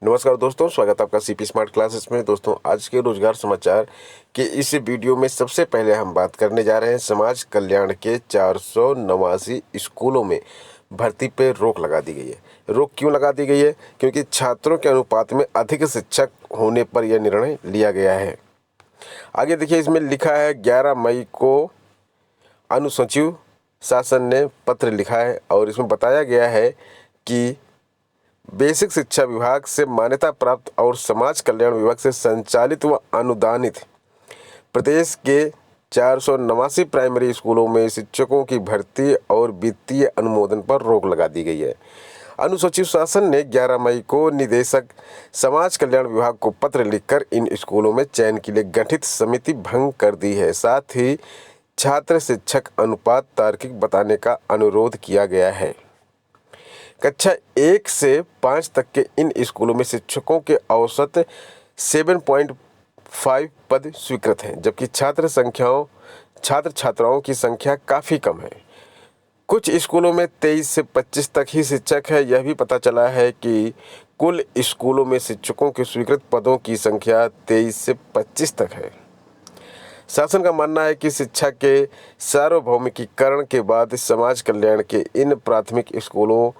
नमस्कार दोस्तों, स्वागत है आपका सीपी स्मार्ट क्लासेस में। दोस्तों, आज के रोजगार समाचार के इस वीडियो में सबसे पहले हम बात करने जा रहे हैं समाज कल्याण के 489 स्कूलों में भर्ती पे रोक लगा दी गई है। रोक क्यों लगा दी गई है? क्योंकि छात्रों के अनुपात में अधिक शिक्षक होने पर यह निर्णय लिया गया है। आगे देखिए, इसमें लिखा है 11 मई को अनुसचिव शासन ने पत्र लिखा है और इसमें बताया गया है कि बेसिक शिक्षा विभाग से मान्यता प्राप्त और समाज कल्याण विभाग से संचालित व अनुदानित प्रदेश के 489 प्राइमरी स्कूलों में शिक्षकों की भर्ती और वित्तीय अनुमोदन पर रोक लगा दी गई है। अनुसूचित शासन ने 11 मई को निदेशक समाज कल्याण विभाग को पत्र लिखकर इन स्कूलों में चयन के लिए गठित समिति भंग कर दी है। साथ ही छात्र शिक्षक अनुपात तार्किक बताने का अनुरोध किया गया है। कक्षा 1 से 5 तक के इन स्कूलों में शिक्षकों के औसत 7.5 पद स्वीकृत हैं, जबकि छात्र छात्राओं की संख्या काफ़ी कम है। कुछ स्कूलों में 23 से 25 तक ही शिक्षक है। यह भी पता चला है कि कुल स्कूलों में शिक्षकों के स्वीकृत पदों की संख्या 23 से 25 तक है। शासन का मानना है कि शिक्षा के सार्वभौमिकीकरण के बाद समाज कल्याण के इन प्राथमिक स्कूलों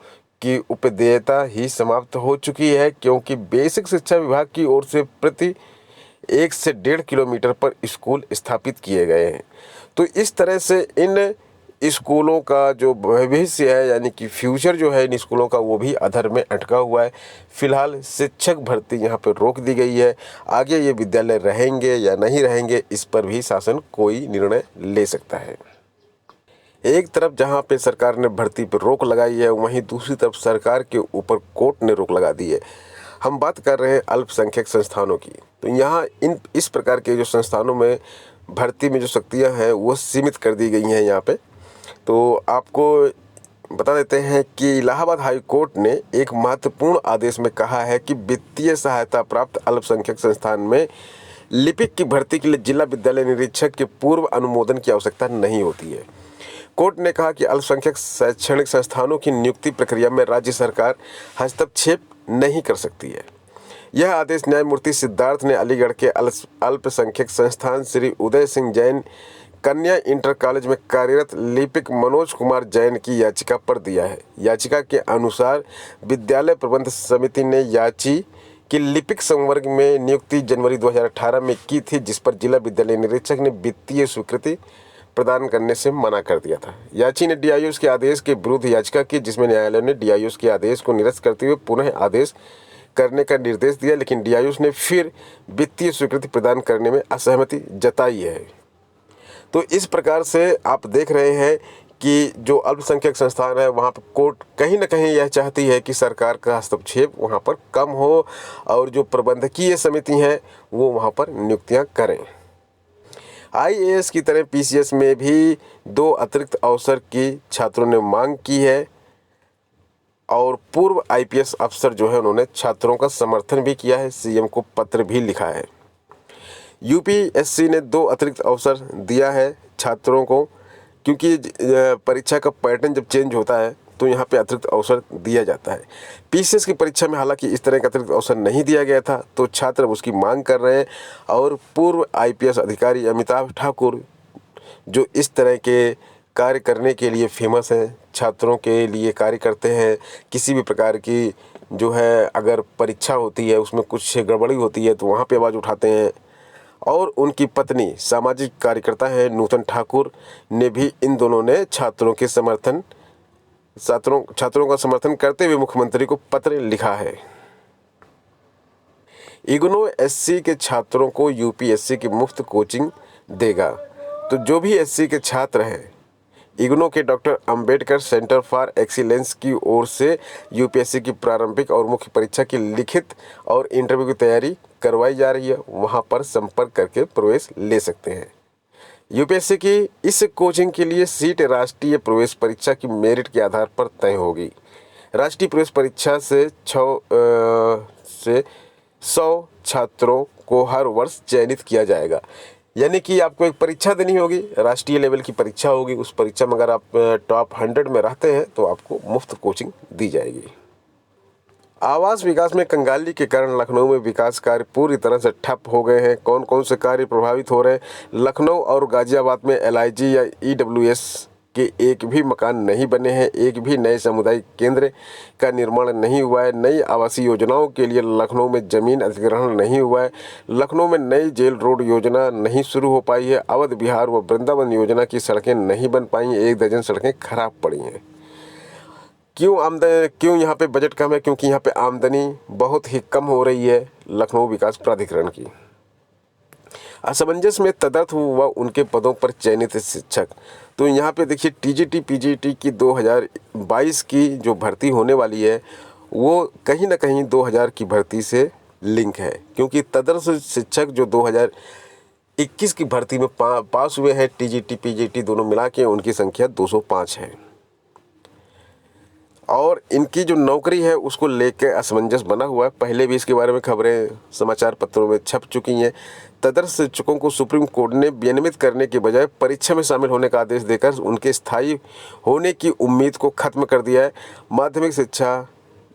की उपदेयता ही समाप्त हो चुकी है, क्योंकि बेसिक शिक्षा विभाग की ओर से प्रति 1 से 1.5 किलोमीटर पर स्कूल स्थापित किए गए हैं। तो इस तरह से इन स्कूलों का जो भविष्य है, यानी कि फ्यूचर जो है इन स्कूलों का, वो भी अधर में अटका हुआ है। फिलहाल शिक्षक भर्ती यहाँ पर रोक दी गई है। आगे ये विद्यालय रहेंगे या नहीं रहेंगे, इस पर भी शासन कोई निर्णय ले सकता है। एक तरफ जहां पे सरकार ने भर्ती पर रोक लगाई है, वहीं दूसरी तरफ सरकार के ऊपर कोर्ट ने रोक लगा दी है। हम बात कर रहे हैं अल्पसंख्यक संस्थानों की। तो यहाँ इस प्रकार के जो संस्थानों में भर्ती में जो शक्तियाँ हैं वो सीमित कर दी गई हैं यहाँ पे। तो आपको बता देते हैं कि इलाहाबाद हाई कोर्ट ने एक महत्वपूर्ण आदेश में कहा है कि वित्तीय सहायता प्राप्त अल्पसंख्यक संस्थान में लिपिक की भर्ती के लिए जिला विद्यालय निरीक्षक के पूर्व अनुमोदन की आवश्यकता नहीं होती है। कोर्ट ने कहा कि अल्पसंख्यक शैक्षणिक संस्थानों की नियुक्ति प्रक्रिया में राज्य सरकार हस्तक्षेप नहीं कर सकती है। यह आदेश न्यायमूर्ति सिद्धार्थ ने अलीगढ़ के अल्पसंख्यक संस्थान श्री उदय सिंह जैन कन्या इंटर कॉलेज में कार्यरत लिपिक मनोज कुमार जैन की याचिका पर दिया है। याचिका के अनुसार विद्यालय प्रबंध समिति ने याची कि लिपिक संवर्ग में नियुक्ति जनवरी 2018 में की थी, जिस पर जिला विद्यालय निरीक्षक ने वित्तीय स्वीकृति प्रदान करने से मना कर दिया था। याची ने डीआईओ के आदेश के विरुद्ध याचिका की, जिसमें न्यायालय ने डीआईओ के आदेश को निरस्त करते हुए पुनः आदेश करने का निर्देश दिया, लेकिन डीआईओ ने फिर वित्तीय स्वीकृति प्रदान करने में असहमति जताई है। तो इस प्रकार से आप देख रहे हैं कि जो अल्पसंख्यक संस्थान है, वहाँ पर कोर्ट कहीं ना कहीं यह चाहती है कि सरकार का हस्तक्षेप वहाँ पर कम हो और जो प्रबंधकीय समिति हैं वो वहाँ पर नियुक्तियाँ करें। आईएएस की तरह पीसीएस में भी 2 अतिरिक्त अवसर की छात्रों ने मांग की है और पूर्व आईपीएस अफसर जो है उन्होंने छात्रों का समर्थन भी किया है, सीएम को पत्र भी लिखा है। यूपीएससी ने 2 अतिरिक्त अवसर दिया है छात्रों को, क्योंकि परीक्षा का पैटर्न जब चेंज होता है तो यहाँ पे अतिरिक्त अवसर दिया जाता है। पीसीएस की परीक्षा में हालांकि इस तरह का अतिरिक्त अवसर नहीं दिया गया था, तो छात्र उसकी मांग कर रहे हैं। और पूर्व आईपीएस अधिकारी अमिताभ ठाकुर जो इस तरह के कार्य करने के लिए फेमस हैं, छात्रों के लिए कार्य करते हैं। किसी भी प्रकार की जो है अगर परीक्षा होती है उसमें कुछ गड़बड़ी होती है तो वहाँ पर आवाज़ उठाते हैं। और उनकी पत्नी सामाजिक कार्यकर्ता है नूतन ठाकुर ने भी इन दोनों ने छात्रों का समर्थन करते हुए मुख्यमंत्री को पत्र लिखा है। इग्नू एससी के छात्रों को यूपीएससी की मुफ्त कोचिंग देगा। तो जो भी एससी के छात्र हैं, इग्नू के doctor Ambedkar centre for excellence की ओर से यूपीएससी की प्रारंभिक और मुख्य परीक्षा की लिखित और इंटरव्यू की तैयारी करवाई जा रही है, वहां पर संपर्क करके प्रवेश ले सकते हैं। यूपीएससी की इस कोचिंग के लिए सीट राष्ट्रीय प्रवेश परीक्षा की मेरिट के आधार पर तय होगी। राष्ट्रीय प्रवेश परीक्षा से 100 छात्रों को हर वर्ष चयनित किया जाएगा। यानी कि आपको एक परीक्षा देनी होगी, राष्ट्रीय लेवल की परीक्षा होगी। उस परीक्षा में अगर आप टॉप 100 में रहते हैं तो आपको मुफ्त कोचिंग दी जाएगी। आवास विकास में कंगाली के कारण लखनऊ में विकास कार्य पूरी तरह से ठप हो गए हैं। कौन कौन से कार्य प्रभावित हो रहे हैं? लखनऊ और गाजियाबाद में एलआईजी या ईडब्ल्यूएस के एक भी मकान नहीं बने हैं। एक भी नए सामुदायिक केंद्र का निर्माण नहीं हुआ है। नई आवासीय योजनाओं के लिए लखनऊ में जमीन अधिग्रहण नहीं हुआ है। लखनऊ में नई जेल रोड योजना नहीं शुरू हो पाई है। अवध विहार व वृंदावन योजना की सड़कें नहीं बन पाई। 1 दर्जन सड़कें खराब पड़ी हैं। क्यों यहाँ पे बजट कम है? क्योंकि यहाँ पे आमदनी बहुत ही कम हो रही है लखनऊ विकास प्राधिकरण की। असमंजस में तदर्थ हुआ उनके पदों पर चयनित शिक्षक। तो यहाँ पे देखिए टीजीटी पीजीटी की 2022 की जो भर्ती होने वाली है वो कहीं ना कहीं 2000 की भर्ती से लिंक है, क्योंकि तदर्थ शिक्षक जो 2021 की भर्ती में पास हुए हैं टीजीटी पीजीटी दोनों मिला के उनकी संख्या 205 है और इनकी जो नौकरी है उसको लेकर असमंजस बना हुआ है। पहले भी इसके बारे में खबरें समाचार पत्रों में छप चुकी हैं। तदर्थ शिक्षकों को सुप्रीम कोर्ट ने विनियमित करने के बजाय परीक्षा में शामिल होने का आदेश देकर उनके स्थायी होने की उम्मीद को खत्म कर दिया है। माध्यमिक शिक्षा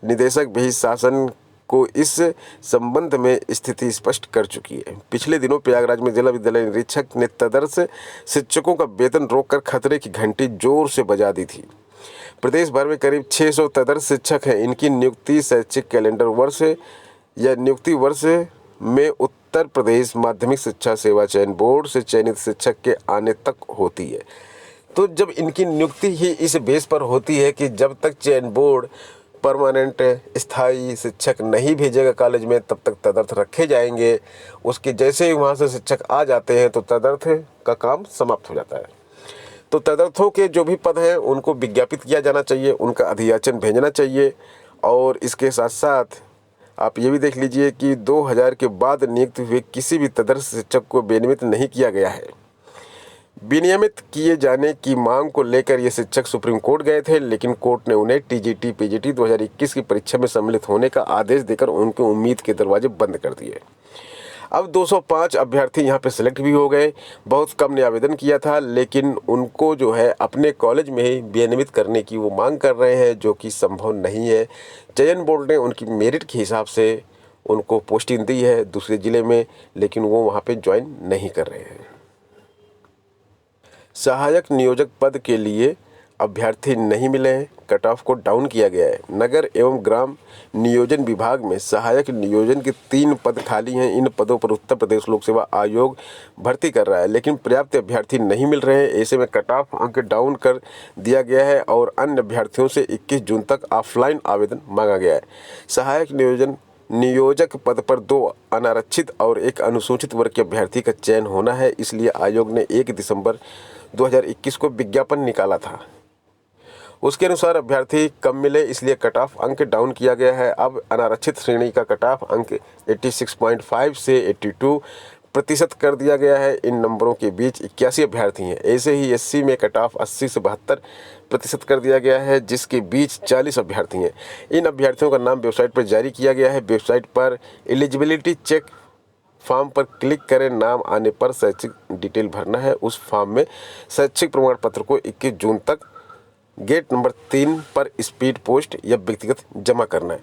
निदेशक भी शासन को इस संबंध में स्थिति स्पष्ट कर चुकी है। पिछले दिनों प्रयागराज में जिला विद्यालय निरीक्षक ने तदर्थ शिक्षकों का वेतन रोककर खतरे की घंटी जोर से बजा दी थी। प्रदेश भर में करीब 600 तदर्थ शिक्षक हैं। इनकी नियुक्ति शैक्षिक कैलेंडर वर्ष या नियुक्ति वर्ष में उत्तर प्रदेश माध्यमिक शिक्षा सेवा चयन बोर्ड से चयनित शिक्षक के आने तक होती है। तो जब इनकी नियुक्ति ही इस बेस पर होती है कि जब तक चयन बोर्ड परमानेंट स्थायी शिक्षक नहीं भेजेगा कॉलेज में तब तक तदर्थ रखे जाएंगे। उसके जैसे ही वहाँ से शिक्षक आ जाते हैं तो तदर्थ का काम समाप्त हो जाता है। तो तदर्थों के जो भी पद हैं उनको विज्ञापित किया जाना चाहिए, उनका अधियाचन भेजना चाहिए। और इसके साथ साथ आप ये भी देख लीजिए कि 2000 के बाद नियुक्त हुए किसी भी तदर्थ शिक्षक को विनियमित नहीं किया गया है। विनियमित किए जाने की मांग को लेकर ये शिक्षक सुप्रीम कोर्ट गए थे, लेकिन कोर्ट ने उन्हें टीजीटी पीजीटी 2021 की परीक्षा में सम्मिलित होने का आदेश देकर उनकी उम्मीद के दरवाजे बंद कर दिए। अब 205 अभ्यर्थी यहाँ पे सिलेक्ट भी हो गए। बहुत कम ने आवेदन किया था, लेकिन उनको जो है अपने कॉलेज में ही विनियमित करने की वो मांग कर रहे हैं, जो कि संभव नहीं है। चयन बोर्ड ने उनकी मेरिट के हिसाब से उनको पोस्टिंग दी है दूसरे ज़िले में, लेकिन वो वहाँ पे ज्वाइन नहीं कर रहे हैं। सहायक नियोजक पद के लिए अभ्यर्थी नहीं मिले हैं। कट ऑफ को डाउन किया गया है। नगर एवं ग्राम नियोजन विभाग में सहायक नियोजन के 3 पद खाली हैं। इन पदों पर उत्तर प्रदेश लोक सेवा आयोग भर्ती कर रहा है, लेकिन पर्याप्त अभ्यर्थी नहीं मिल रहे हैं। ऐसे में कट ऑफ अंक डाउन कर दिया गया है और अन्य अभ्यर्थियों से 21 जून तक ऑफलाइन आवेदन मांगा गया है। सहायक नियोजक पद पर 2 अनारक्षित और 1 अनुसूचित वर्ग के अभ्यर्थी का चयन होना है। इसलिए आयोग ने 1 दिसंबर 2021 को विज्ञापन निकाला था। उसके अनुसार अभ्यर्थी कम मिले, इसलिए कट ऑफ अंक डाउन किया गया है। अब अनारक्षित श्रेणी का कट ऑफ अंक 86.5 से 82% कर दिया गया है। इन नंबरों के बीच 81 अभ्यर्थी हैं। ऐसे ही एससी में कट ऑफ 80 से 72% कर दिया गया है, जिसके बीच 40 अभ्यर्थी हैं। इन अभ्यर्थियों का नाम वेबसाइट पर जारी किया गया है। वेबसाइट पर एलिजिबिलिटी चेक फॉर्म पर क्लिक करें। नाम आने पर शैक्षिक डिटेल भरना है। उस फॉर्म में शैक्षिक प्रमाण पत्र को 21 जून तक गेट नंबर 3 पर स्पीड पोस्ट या व्यक्तिगत जमा करना है।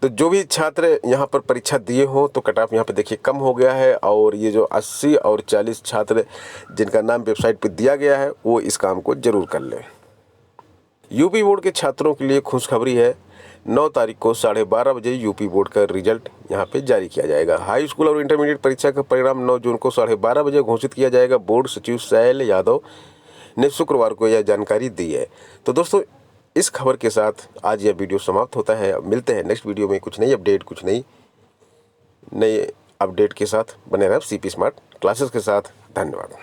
तो जो भी छात्र यहाँ पर परीक्षा दिए हों तो कट ऑफ यहाँ पे देखिए कम हो गया है, और ये जो 80 और 40 छात्र जिनका नाम वेबसाइट पे दिया गया है वो इस काम को जरूर कर लें। यूपी बोर्ड के छात्रों के लिए खुशखबरी है। 9 तारीख को 12:30 बजे यूपी बोर्ड का रिजल्ट यहाँ पे जारी किया जाएगा। हाई स्कूल और इंटरमीडिएट परीक्षा का परिणाम 9 जून को 12:30 बजे घोषित किया जाएगा। बोर्ड सचिव शैल यादव ने शुक्रवार को यह जानकारी दी है। तो दोस्तों, इस खबर के साथ आज यह वीडियो समाप्त होता है। मिलते हैं नेक्स्ट वीडियो में कुछ नई अपडेट, कुछ नई अपडेट के साथ। बने रहें सीपी स्मार्ट क्लासेस के साथ। धन्यवाद।